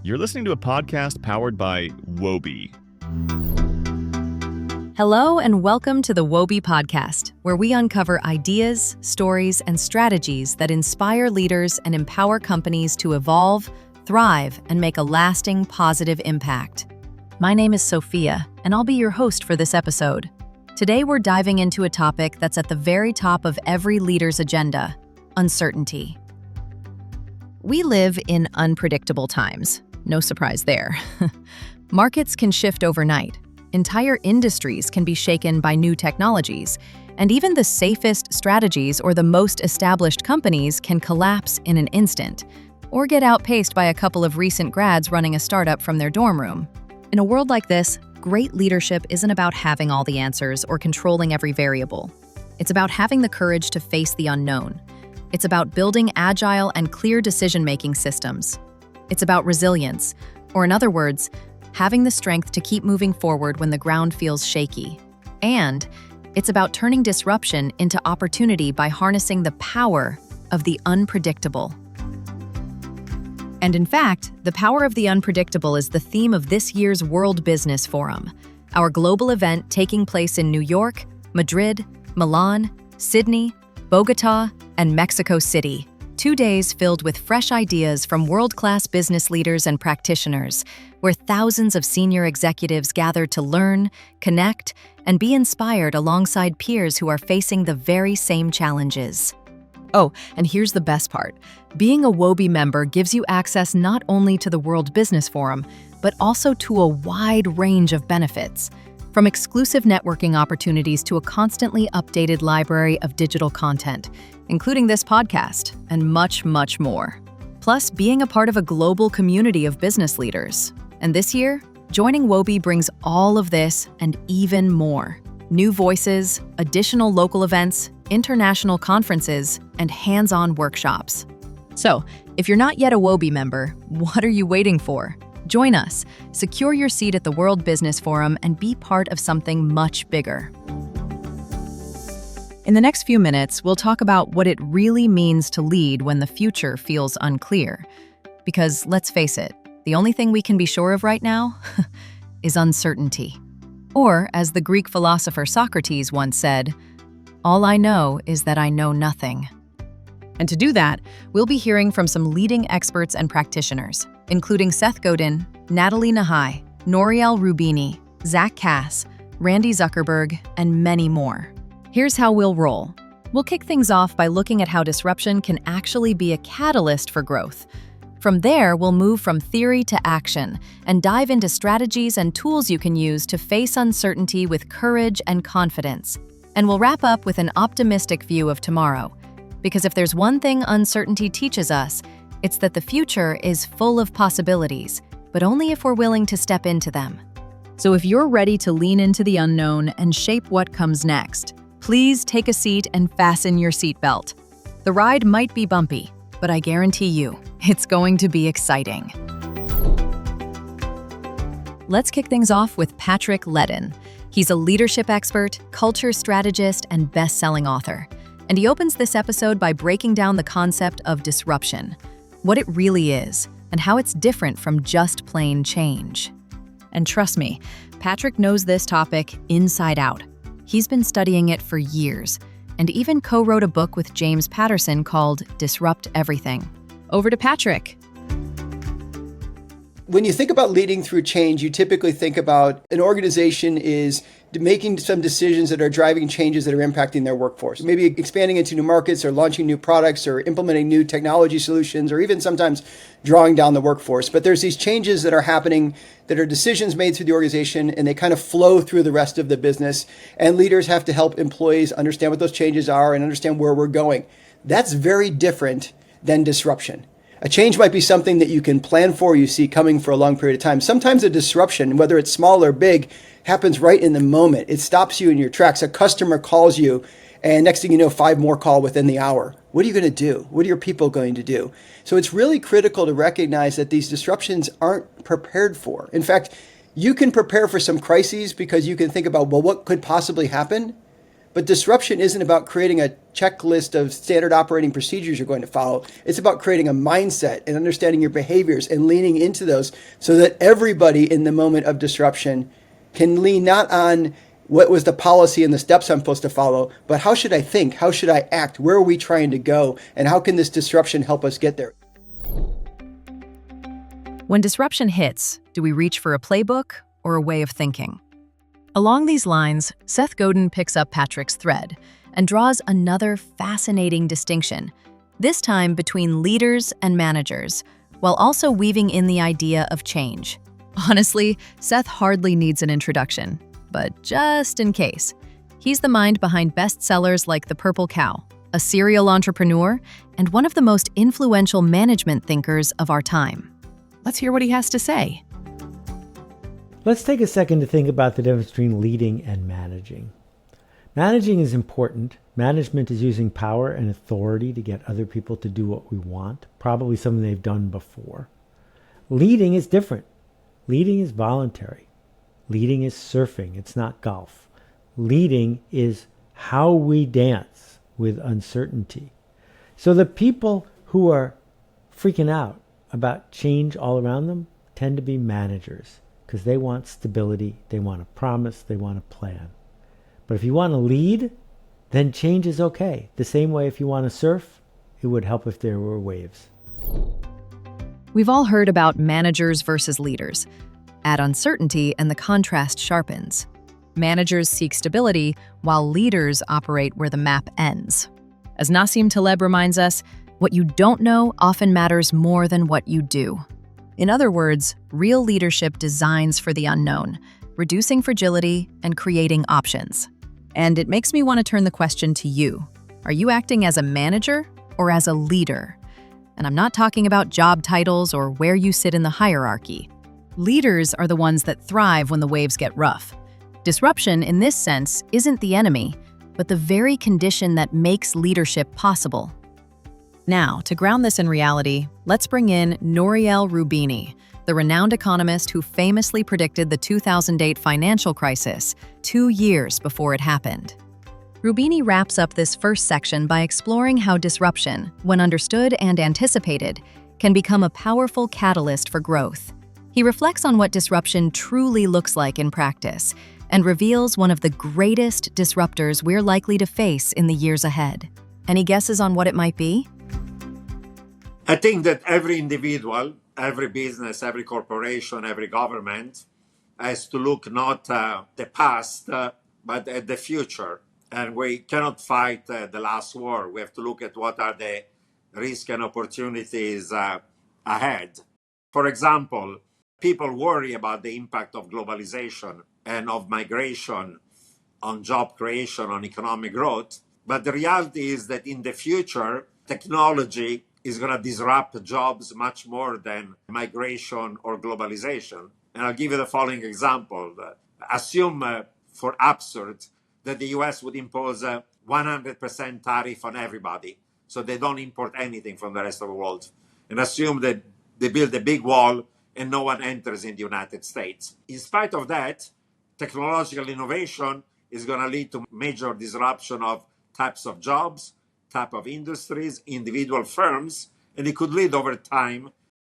You're listening to a podcast powered by WOBI. Hello and welcome to the WOBI Podcast, where we uncover ideas, stories, and strategies that inspire leaders and empower companies to evolve, thrive, and make a lasting positive impact. My name is Sophia, and I'll be your host for this episode. Today we're diving into a topic that's at the very top of every leader's agenda: uncertainty. We live in unpredictable times. No surprise there. Markets can shift overnight. Entire industries can be shaken by new technologies, and even the safest strategies or the most established companies can collapse in an instant, or get outpaced by a couple of recent grads running a startup from their dorm room. In a world like this, great leadership isn't about having all the answers or controlling every variable. It's about having the courage to face the unknown. It's about building agile and clear decision-making systems. It's about resilience, or in other words, having the strength to keep moving forward when the ground feels shaky. And it's about turning disruption into opportunity by harnessing the power of the unpredictable. And in fact, the power of the unpredictable is the theme of this year's World Business Forum, our global event taking place in New York, Madrid, Milan, Sydney, Bogota, and Mexico City. 2 days filled with fresh ideas from world-class business leaders and practitioners, where thousands of senior executives gather to learn, connect, and be inspired alongside peers who are facing the very same challenges. Oh, and here's the best part. Being a WOBI member gives you access not only to the World Business Forum, but also to a wide range of benefits, from exclusive networking opportunities to a constantly updated library of digital content, including this podcast, and much, much more. Plus, being a part of a global community of business leaders. And this year, joining WOBI brings all of this and even more. New voices, additional local events, international conferences, and hands-on workshops. So, if you're not yet a WOBI member, what are you waiting for? Join us, secure your seat at the World Business Forum, and be part of something much bigger. In the next few minutes, we'll talk about what it really means to lead when the future feels unclear. Because let's face it, the only thing we can be sure of right now is uncertainty. Or, as the Greek philosopher Socrates once said, "All I know is that I know nothing." And to do that, we'll be hearing from some leading experts and practitioners, including Seth Godin, Nathalie Nahai, Nouriel Roubini, Zach Cass, Randi Zuckerberg, and many more. Here's how we'll roll. We'll kick things off by looking at how disruption can actually be a catalyst for growth. From there, we'll move from theory to action and dive into strategies and tools you can use to face uncertainty with courage and confidence. And we'll wrap up with an optimistic view of tomorrow. Because if there's one thing uncertainty teaches us, it's that the future is full of possibilities, but only if we're willing to step into them. So if you're ready to lean into the unknown and shape what comes next, please take a seat and fasten your seatbelt. The ride might be bumpy, but I guarantee you, it's going to be exciting. Let's kick things off with Patrick Ledden. He's a leadership expert, culture strategist, and best-selling author. And he opens this episode by breaking down the concept of disruption, what it really is, and how it's different from just plain change. And trust me, Patrick knows this topic inside out. He's been studying it for years, and even co-wrote a book with James Patterson called Disrupt Everything. Over to Patrick. When you think about leading through change, you typically think about an organization is making some decisions that are driving changes that are impacting their workforce. Maybe expanding into new markets or launching new products or implementing new technology solutions or even sometimes drawing down the workforce. But there's these changes that are happening that are decisions made through the organization and they kind of flow through the rest of the business. And leaders have to help employees understand what those changes are and understand where we're going. That's very different than disruption. A change might be something that you can plan for, you see coming for a long period of time. Sometimes a disruption, whether it's small or big, happens right in the moment. It stops you in your tracks. A customer calls you, and next thing you know, 5 more call within the hour. What are you going to do? What are your people going to do? So it's really critical to recognize that these disruptions aren't prepared for. In fact, you can prepare for some crises because you can think about, well, what could possibly happen? But disruption isn't about creating a checklist of standard operating procedures you're going to follow. It's about creating a mindset and understanding your behaviors and leaning into those so that everybody in the moment of disruption can lean not on what was the policy and the steps I'm supposed to follow, but how should I think? How should I act? Where are we trying to go? And how can this disruption help us get there? When disruption hits, do we reach for a playbook or a way of thinking? Along these lines, Seth Godin picks up Patrick's thread and draws another fascinating distinction, this time between leaders and managers, while also weaving in the idea of change. Honestly, Seth hardly needs an introduction, but just in case. He's the mind behind bestsellers like The Purple Cow, a serial entrepreneur, and one of the most influential management thinkers of our time. Let's hear what he has to say. Let's take a second to think about the difference between leading and managing. Managing is important. Management is using power and authority to get other people to do what we want, probably something they've done before. Leading is different. Leading is voluntary. Leading is surfing. It's not golf. Leading is how we dance with uncertainty. So the people who are freaking out about change all around them tend to be managers because they want stability, they want a promise, they want a plan. But if you want to lead, then change is okay. The same way if you want to surf, it would help if there were waves. We've all heard about managers versus leaders. Add uncertainty and the contrast sharpens. Managers seek stability, while leaders operate where the map ends. As Nassim Taleb reminds us, what you don't know often matters more than what you do. In other words, real leadership designs for the unknown, reducing fragility and creating options. And it makes me want to turn the question to you. Are you acting as a manager or as a leader? And I'm not talking about job titles or where you sit in the hierarchy. Leaders are the ones that thrive when the waves get rough. Disruption, in this sense, isn't the enemy, but the very condition that makes leadership possible. Now, to ground this in reality, let's bring in Nouriel Roubini, the renowned economist who famously predicted the 2008 financial crisis 2 years before it happened. Roubini wraps up this first section by exploring how disruption, when understood and anticipated, can become a powerful catalyst for growth. He reflects on what disruption truly looks like in practice and reveals one of the greatest disruptors we're likely to face in the years ahead. Any guesses on what it might be? I think that every individual, every business, every corporation, every government has to look not the past, but at the future. And we cannot fight the last war. We have to look at what are the risks and opportunities ahead. For example, people worry about the impact of globalization and of migration on job creation, on economic growth. But the reality is that in the future, technology is going to disrupt jobs much more than migration or globalization. And I'll give you the following example. Assume, for absurd, that the US would impose a 100% tariff on everybody, so they don't import anything from the rest of the world. And assume that they build a big wall and no one enters in the United States. In spite of that, technological innovation is going to lead to major disruption of types of jobs, type of industries, individual firms, and it could lead over time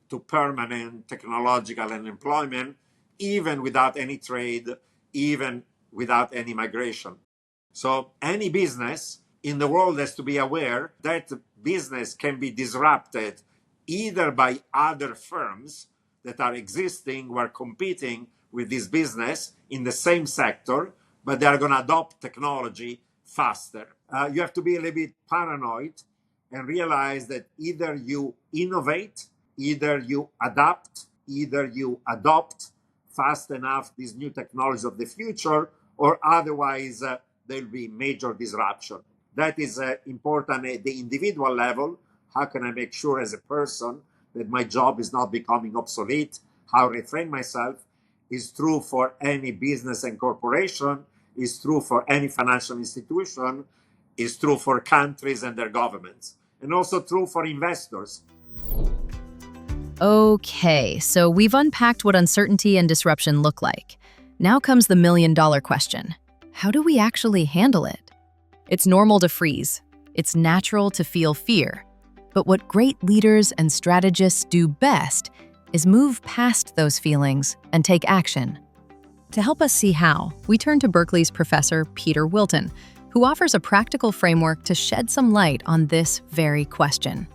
to permanent technological unemployment, even without any trade, even without any migration. So any business in the world has to be aware that business can be disrupted either by other firms that are existing, who are competing with this business in the same sector, but they are going to adopt technology faster. You have to be a little bit paranoid and realize that either you innovate, either you adapt, either you adopt fast enough these new technologies of the future, or otherwise there will be major disruption. That is important at the individual level. How can I make sure as a person that my job is not becoming obsolete? How I retrain myself is true for any business and corporation, is true for any financial institution, is true for countries and their governments, and also true for investors. Okay, so we've unpacked what uncertainty and disruption look like. Now comes the million-dollar question. How do we actually handle it? It's normal to freeze. It's natural to feel fear. But what great leaders and strategists do best is move past those feelings and take action. To help us see how, we turn to Berkeley's Professor Peter Wilton, who offers a practical framework to shed some light on this very question.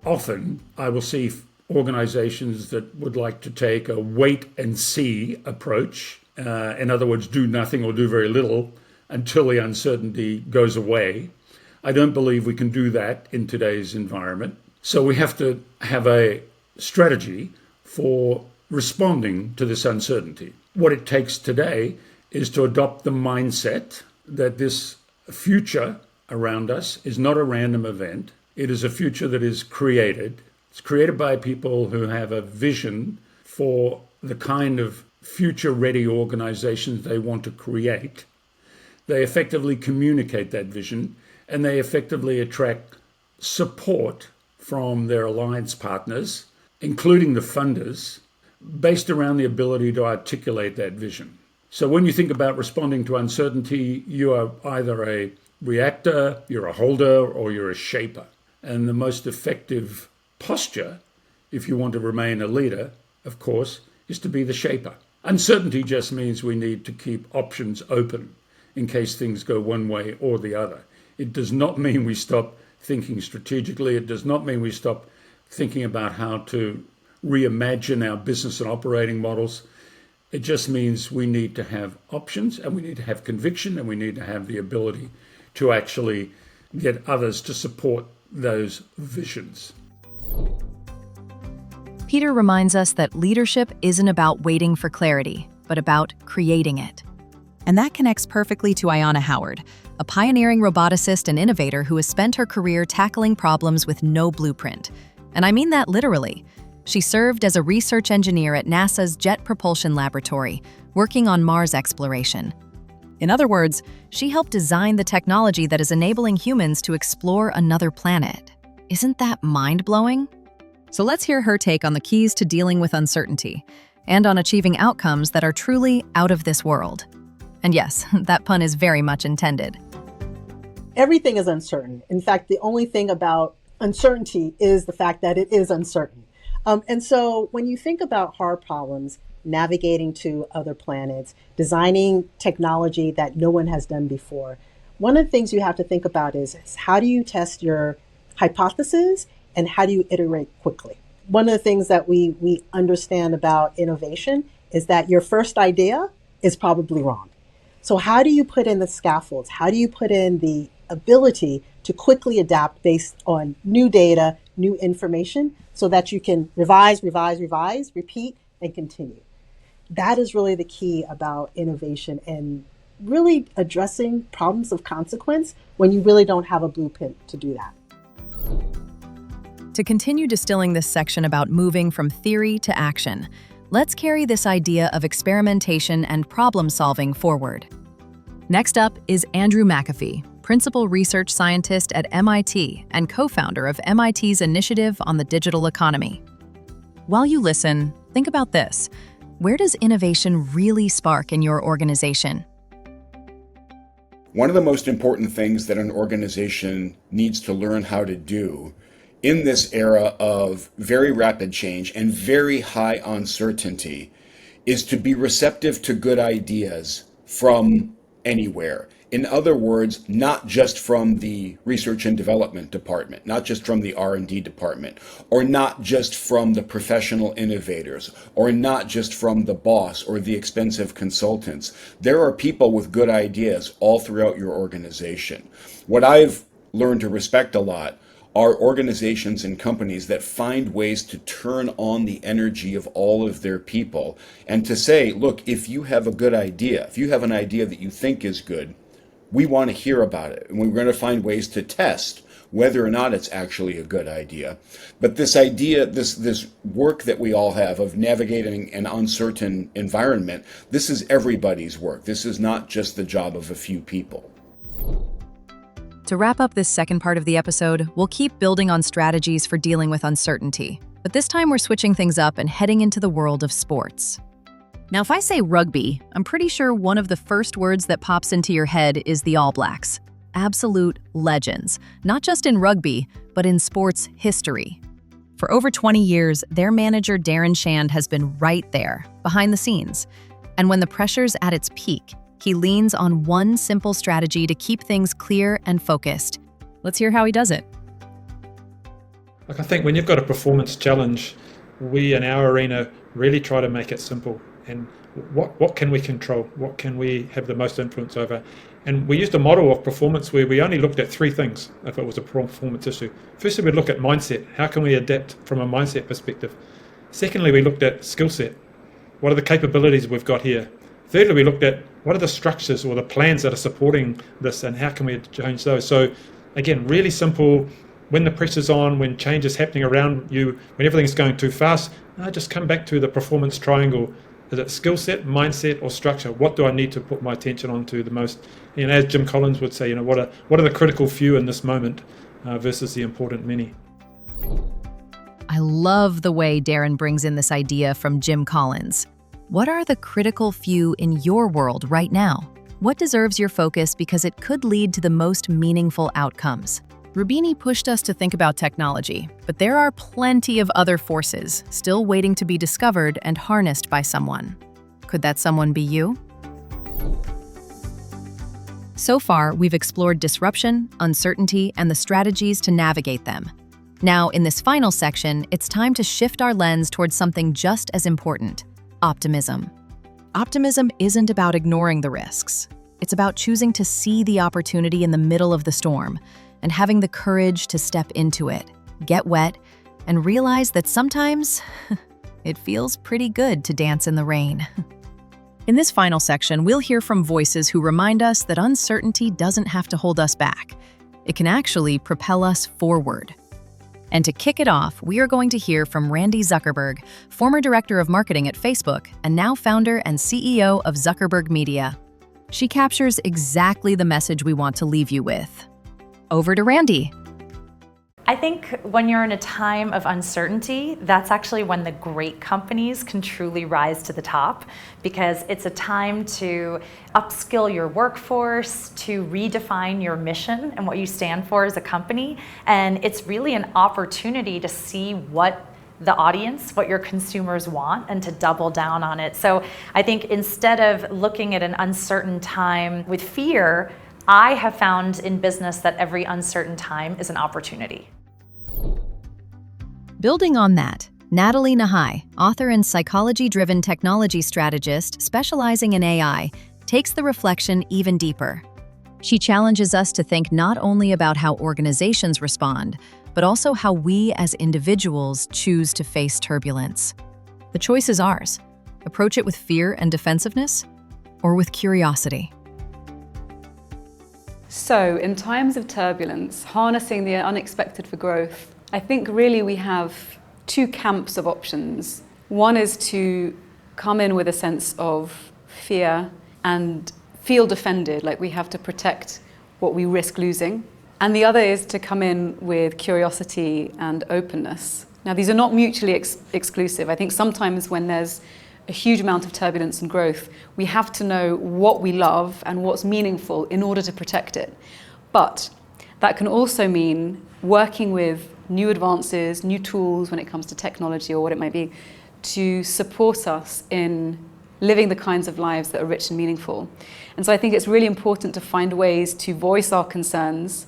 Often, I will see organizations that would like to take a wait-and-see approach. In other words, do nothing or do very little until the uncertainty goes away. I don't believe we can do that in today's environment. So we have to have a strategy for responding to this uncertainty. What it takes today is to adopt the mindset that this future around us is not a random event. It is a future that is created. It's created by people who have a vision for the kind of future-ready organizations they want to create. They effectively communicate that vision, and they effectively attract support from their alliance partners, including the funders, based around the ability to articulate that vision. So when you think about responding to uncertainty, you are either a reactor, you're a holder, or you're a shaper. And the most effective posture, if you want to remain a leader, of course, is to be the shaper. Uncertainty just means we need to keep options open in case things go one way or the other. It does not mean we stop thinking strategically. It does not mean we stop thinking about how to reimagine our business and operating models. It just means we need to have options, and we need to have conviction, and we need to have the ability to actually get others to support those visions. Peter reminds us that leadership isn't about waiting for clarity, but about creating it. And that connects perfectly to Ayanna Howard, a pioneering roboticist and innovator who has spent her career tackling problems with no blueprint. And I mean that literally. She served as a research engineer at NASA's Jet Propulsion Laboratory, working on Mars exploration. In other words, she helped design the technology that is enabling humans to explore another planet. Isn't that mind-blowing? So let's hear her take on the keys to dealing with uncertainty and on achieving outcomes that are truly out of this world. And yes, that pun is very much intended. Everything is uncertain. In fact, the only thing about uncertainty is the fact that it is uncertain. And so when you think about hard problems, navigating to other planets, designing technology that no one has done before, one of the things you have to think about is how do you test your hypothesis and how do you iterate quickly? One of the things that we understand about innovation is that your first idea is probably wrong. So how do you put in the scaffolds? How do you put in the ability to quickly adapt based on new data, new information, so that you can revise, repeat, and continue? That is really the key about innovation and really addressing problems of consequence when you really don't have a blueprint to do that. To continue distilling this section about moving from theory to action, let's carry this idea of experimentation and problem-solving forward. Next up is Andrew McAfee, Principal Research Scientist at MIT and co-founder of MIT's Initiative on the Digital Economy. While you listen, think about this. Where does innovation really spark in your organization? One of the most important things that an organization needs to learn how to do in this era of very rapid change and very high uncertainty is to be receptive to good ideas from anywhere. In other words, not just from the research and development department, not just from the R&D department, or not just from the professional innovators, or not just from the boss or the expensive consultants. There are people with good ideas all throughout your organization. What I've learned to respect a lot are organizations and companies that find ways to turn on the energy of all of their people and to say, look, if you have a good idea, if you have an idea that you think is good, we want to hear about it. And we're going to find ways to test whether or not it's actually a good idea. But this idea, this work that we all have of navigating an uncertain environment, this is everybody's work. This is not just the job of a few people. To wrap up this second part of the episode, we'll keep building on strategies for dealing with uncertainty. But this time we're switching things up and heading into the world of sports. Now, if I say rugby, I'm pretty sure one of the first words that pops into your head is the All Blacks. Absolute legends, not just in rugby, but in sports history. For over 20 years, their manager Darren Shand has been right there, behind the scenes. And when the pressure's at its peak, he leans on one simple strategy to keep things clear and focused. Let's hear how he does it. I think when you've got a performance challenge, we in our arena really try to make it simple. And what can we control? What can we have the most influence over? And we used a model of performance where we only looked at three things if it was a performance issue. Firstly, we'd look at mindset. How can we adapt from a mindset perspective? Secondly, we looked at skill set. What are the capabilities we've got here? Thirdly, we looked at what are the structures or the plans that are supporting this and how can we change those? So again, really simple. When the pressure's on, when change is happening around you, when everything's going too fast, just come back to the performance triangle. Is it skill set, mindset, or structure? What do I need to put my attention onto the most? And as Jim Collins would say, what are the critical few in this moment versus the important many? I love the way Darren brings in this idea from Jim Collins. What are the critical few in your world right now? What deserves your focus because it could lead to the most meaningful outcomes? Roubini pushed us to think about technology, but there are plenty of other forces still waiting to be discovered and harnessed by someone. Could that someone be you? So far, we've explored disruption, uncertainty, and the strategies to navigate them. Now, in this final section, it's time to shift our lens towards something just as important: optimism. Optimism isn't about ignoring the risks. It's about choosing to see the opportunity in the middle of the storm and having the courage to step into it, get wet, and realize that sometimes it feels pretty good to dance in the rain. In this final section, we'll hear from voices who remind us that uncertainty doesn't have to hold us back. It can actually propel us forward. And to kick it off, we are going to hear from Randi Zuckerberg, former director of marketing at Facebook and now founder and CEO of Zuckerberg Media. She captures exactly the message we want to leave you with. Over to Randi. I think when you're in a time of uncertainty, that's actually when the great companies can truly rise to the top, because it's a time to upskill your workforce, to redefine your mission and what you stand for as a company. And it's really an opportunity to see what the audience, what your consumers want, and to double down on it. So I think instead of looking at an uncertain time with fear, I have found in business that every uncertain time is an opportunity. Building on that, Nathalie Nahai, author and psychology-driven technology strategist specializing in AI, takes the reflection even deeper. She challenges us to think not only about how organizations respond, but also how we as individuals choose to face turbulence. The choice is ours. Approach it with fear and defensiveness, or with curiosity. So, in times of turbulence, harnessing the unexpected for growth, I think really we have two camps of options. One is to come in with a sense of fear and feel defended, like we have to protect what we risk losing. And the other is to come in with curiosity and openness. Now, these are not mutually exclusive. I think sometimes when there's a huge amount of turbulence and growth, we have to know what we love and what's meaningful in order to protect it. But that can also mean working with new advances, new tools when it comes to technology or what it might be, to support us in living the kinds of lives that are rich and meaningful. And so I think it's really important to find ways to voice our concerns,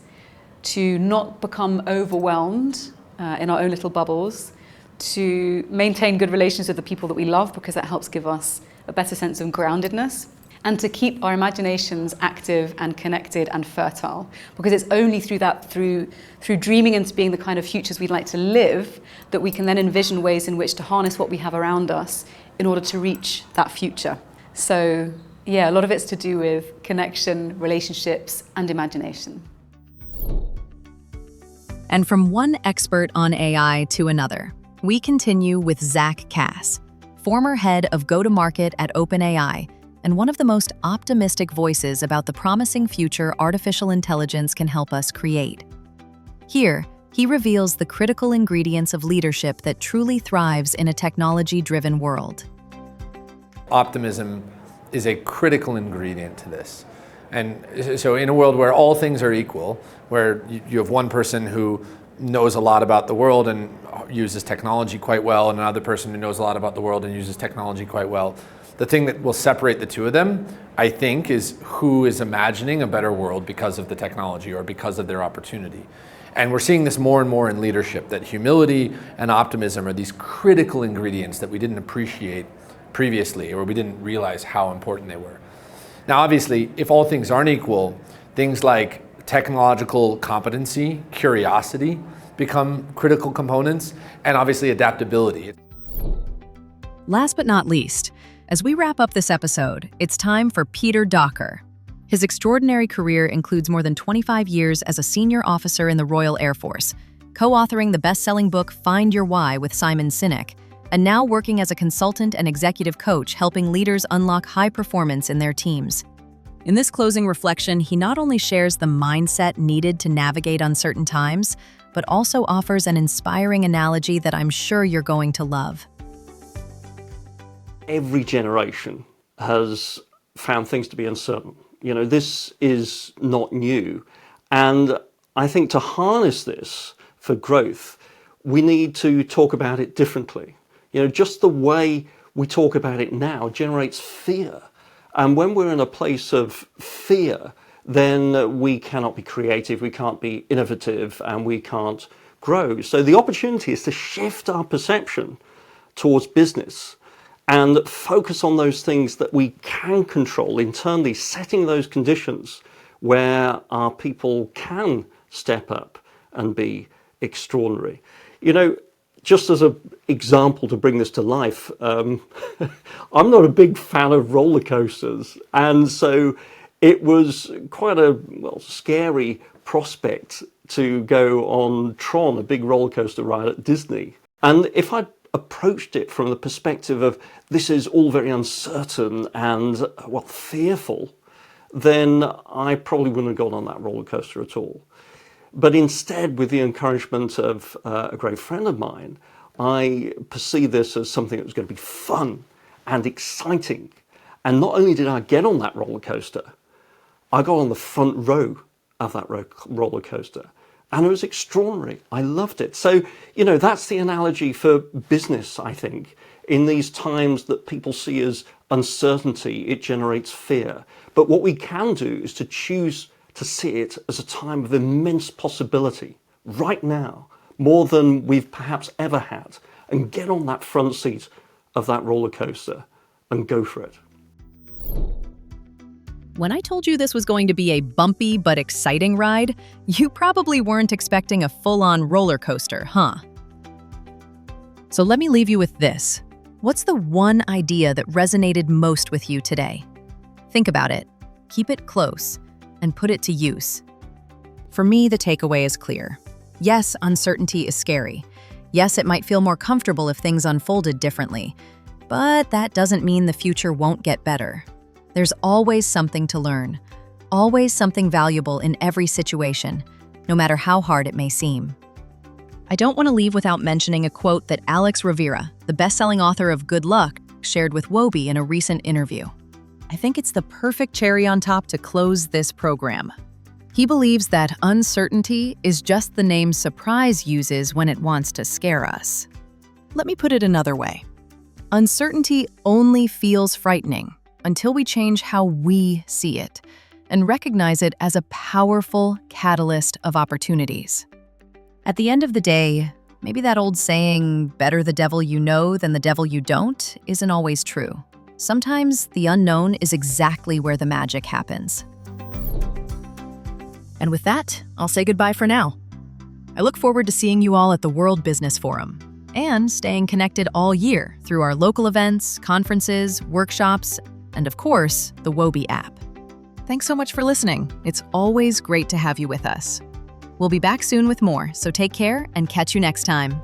to not become overwhelmed in our own little bubbles, to maintain good relations with the people that we love, because that helps give us a better sense of groundedness, and to keep our imaginations active and connected and fertile, because it's only through that, through dreaming into being the kind of futures we'd like to live, that we can then envision ways in which to harness what we have around us in order to reach that future. So yeah, a lot of it's to do with connection, relationships, and imagination. And from one expert on AI to another, we continue with Zach Cass, former head of go-to-market at OpenAI, and one of the most optimistic voices about the promising future artificial intelligence can help us create. Here, he reveals the critical ingredients of leadership that truly thrives in a technology-driven world. Optimism is a critical ingredient to this. And so in a world where all things are equal, where you have one person who knows a lot about the world and uses technology quite well, and another person who knows a lot about the world and uses technology quite well, the thing that will separate the two of them, I think, is who is imagining a better world because of the technology or because of their opportunity. And we're seeing this more and more in leadership, that humility and optimism are these critical ingredients that we didn't appreciate previously, or we didn't realize how important they were. Now, obviously, if all things aren't equal, things like technological competency, curiosity become critical components, and obviously adaptability. Last but not least, as we wrap up this episode, it's time for Peter Docker. His extraordinary career includes more than 25 years as a senior officer in the Royal Air Force, co-authoring the best-selling book Find Your Why with Simon Sinek, and now working as a consultant and executive coach helping leaders unlock high performance in their teams. In this closing reflection, he not only shares the mindset needed to navigate uncertain times, but also offers an inspiring analogy that I'm sure you're going to love. Every generation has found things to be uncertain. This is not new. And I think to harness this for growth, we need to talk about it differently. Just the way we talk about it now generates fear. And when we're in a place of fear, then we cannot be creative, we can't be innovative, and we can't grow. So the opportunity is to shift our perception towards business and focus on those things that we can control internally, setting those conditions where our people can step up and be extraordinary. Just as an example to bring this to life, I'm not a big fan of roller coasters. And so it was quite a scary prospect to go on Tron, a big roller coaster ride at Disney. And if I'd approached it from the perspective of this is all very uncertain and, fearful, then I probably wouldn't have gone on that roller coaster at all. But instead, with the encouragement of a great friend of mine, I perceived this as something that was going to be fun and exciting. And not only did I get on that roller coaster, I got on the front row of that roller coaster. And it was extraordinary. I loved it. So, that's the analogy for business, I think. In these times that people see as uncertainty, it generates fear. But what we can do is to choose to see it as a time of immense possibility right now, more than we've perhaps ever had, and get on that front seat of that roller coaster and go for it. When I told you this was going to be a bumpy but exciting ride, you probably weren't expecting a full-on roller coaster, huh? So let me leave you with this. What's the one idea that resonated most with you today? Think about it, keep it close, and put it to use. For me, the takeaway is clear. Yes, uncertainty is scary. Yes, it might feel more comfortable if things unfolded differently. But that doesn't mean the future won't get better. There's always something to learn, always something valuable in every situation, no matter how hard it may seem. I don't want to leave without mentioning a quote that Alex Rivera, the best-selling author of Good Luck, shared with WOBI in a recent interview. I think it's the perfect cherry on top to close this program. He believes that uncertainty is just the name surprise uses when it wants to scare us. Let me put it another way. Uncertainty only feels frightening until we change how we see it and recognize it as a powerful catalyst of opportunities. At the end of the day, maybe that old saying, better the devil you know than the devil you don't, isn't always true. Sometimes the unknown is exactly where the magic happens. And with that, I'll say goodbye for now. I look forward to seeing you all at the World Business Forum and staying connected all year through our local events, conferences, workshops, and of course, the WOBI app. Thanks so much for listening. It's always great to have you with us. We'll be back soon with more, so take care and catch you next time.